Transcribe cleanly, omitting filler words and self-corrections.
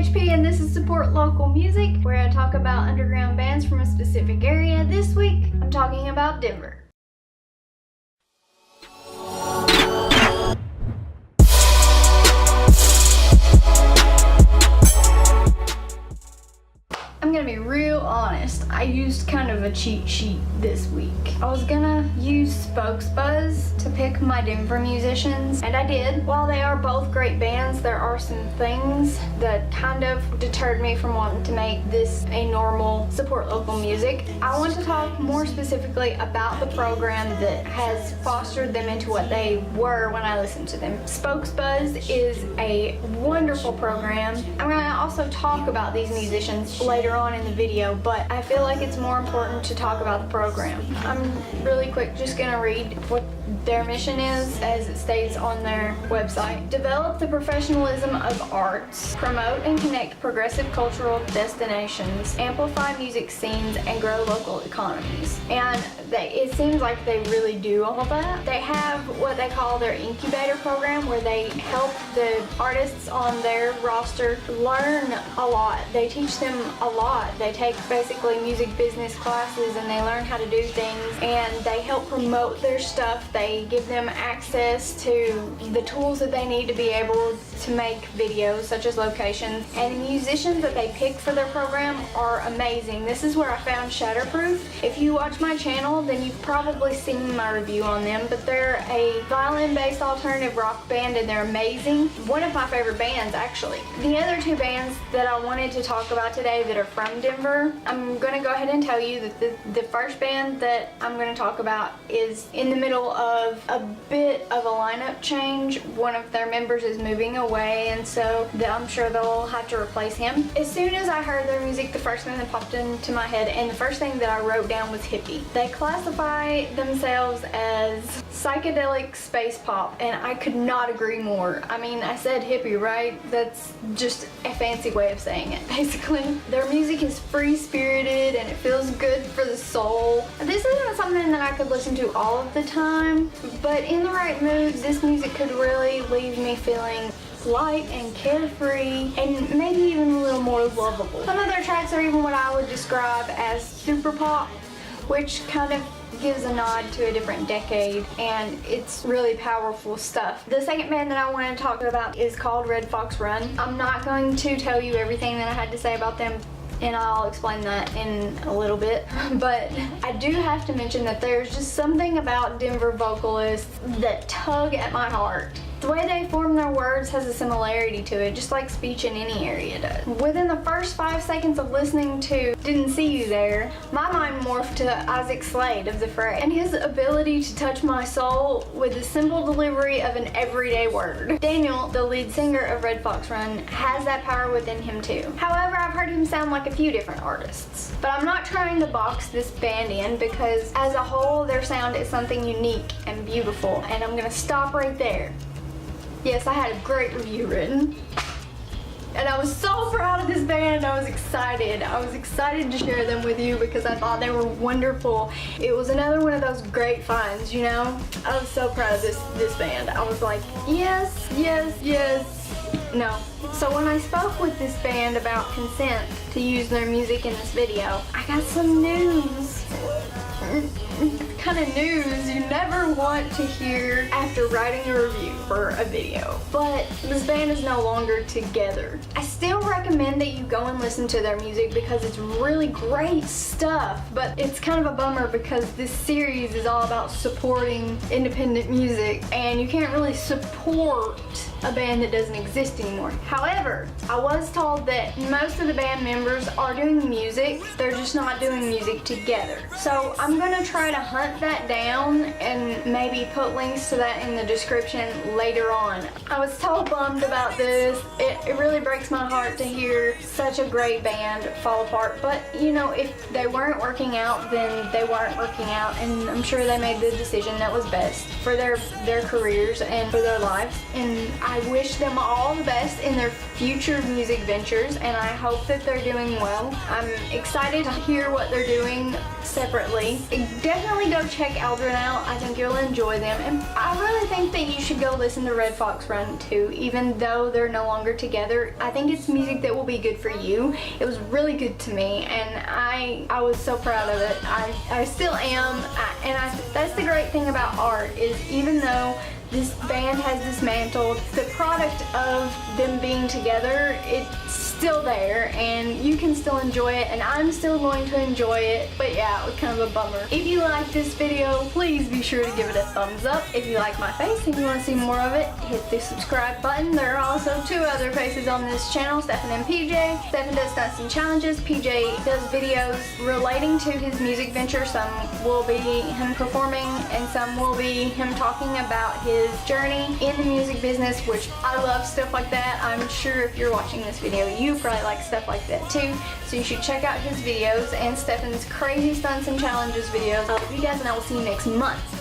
HP and this is Support Local Music, where I talk about underground bands from a specific area. This week, I'm talking about Denver. I'm gonna be real honest, I used kind of a cheat sheet this week. I was gonna use SpokesBUZZ to pick my Denver musicians, and I did. While they are both great bands, there are some things that kind of deterred me from wanting to make this a normal Support Local Music. I want to talk more specifically about the program that has fostered them into what they were when I listened to them. SpokesBUZZ is a wonderful program. I'm gonna also talk about these musicians later on in the video, but I feel like it's more important to talk about the program. I'm really quick just gonna read what their mission is as it states on their website. Develop the professionalism of arts, promote and connect progressive cultural destinations, amplify music scenes, and grow local economies. And it seems like they really do all that. They have what they call their Incubator Program, where they help the artists on their roster learn a lot. They teach them a lot. They take basically music business classes and they learn how to do things, and they help promote their stuff. They give them access to the tools that they need to be able to make videos, such as locations. And the musicians that they pick for their program are amazing. This is where I found Shatterproof. If you watch my channel, then you've probably seen my review on them, but they're a violin-based alternative rock band and they're amazing. One of my favorite bands, actually. The other two bands that I wanted to talk about today that are from Denver, I'm gonna go ahead and tell you that the first band that I'm gonna talk about is in the middle of a bit of a lineup change. One of their members is moving away, and so I'm sure they'll have to replace him. As soon as I heard their music, the first thing that popped into my head and the first thing that I wrote down was Hippie. They classify themselves as psychedelic space pop, and I could not agree more. I mean, I said hippie, right? That's just a fancy way of saying it, basically. Their music is free-spirited and it feels good for the soul. This isn't something that I could listen to all of the time, but in the right mood, this music could really leave me feeling light and carefree, and maybe even a little more lovable. Some of their tracks are even what I would describe as super pop, which kind of gives a nod to a different decade, and it's really powerful stuff. The second band that I want to talk about is called Red Fox Run. I'm not going to tell you everything that I had to say about them, and I'll explain that in a little bit, but I do have to mention that there's just something about Denver vocalists that tug at my heart. The way they form their words has a similarity to it, just like speech in any area does. Within the first 5 seconds of listening to Didn't See You There, my mind morphed to Isaac Slade of The Fray, and his ability to touch my soul with the simple delivery of an everyday word. Daniel, the lead singer of Red Fox Run, has that power within him too. However, I've heard him sound like a few different artists. But I'm not trying to box this band in, because as a whole, their sound is something unique and beautiful, and I'm gonna stop right there. Yes, I had a great review written, and I was so proud of this band. I was excited. I was excited to share them with you because I thought they were wonderful. It was another one of those great finds, you know? I was so proud of this band. I was like, yes, yes, yes. No. So when I spoke with this band about consent to use their music in this video, I got some news. Kind of news you never want to hear after writing a review for a video. But this band is no longer together. I still recommend that you go and listen to their music because it's really great stuff, but it's kind of a bummer because this series is all about supporting independent music, and you can't really support a band that doesn't exist anymore. However, I was told that most of the band members are doing music, they're just not doing music together. So I'm gonna try to hunt that down and maybe put links to that in the description later on. I was so bummed about this. It really breaks my heart to hear such a great band fall apart, but you know, if they weren't working out, then they weren't working out, and I'm sure they made the decision that was best for their careers and for their lives, and I wish them all the best in their future music ventures, and I hope that they're doing well. I'm excited to hear what they're doing separately. Definitely go check Eldren out. I think you'll enjoy them, and I really think that you should go listen to Red Fox Run too, even though they're no longer together. I think it's music think that will be good for you. It was really good to me, and I was so proud of it. I still am, that's the great thing about art, is even though this band has dismantled, the product of them being together, it's still there, and you can still enjoy it, and I'm still going to enjoy it. But yeah, it was kind of a bummer. If you like this video, please be sure to give it a thumbs up. If you like my face and you want to see more of it, hit the subscribe button. There are also 2 other faces on this channel, Stephen and PJ. Stephen does stunts and challenges. PJ does videos relating to his music venture. Some will be him performing, and some will be him talking about his journey in the music business, which I love stuff like that. I'm sure if you're watching this video, you probably like stuff like that too. So you should check out his videos and Stephen's crazy stunts and challenges videos. I love you guys, and I will see you next month.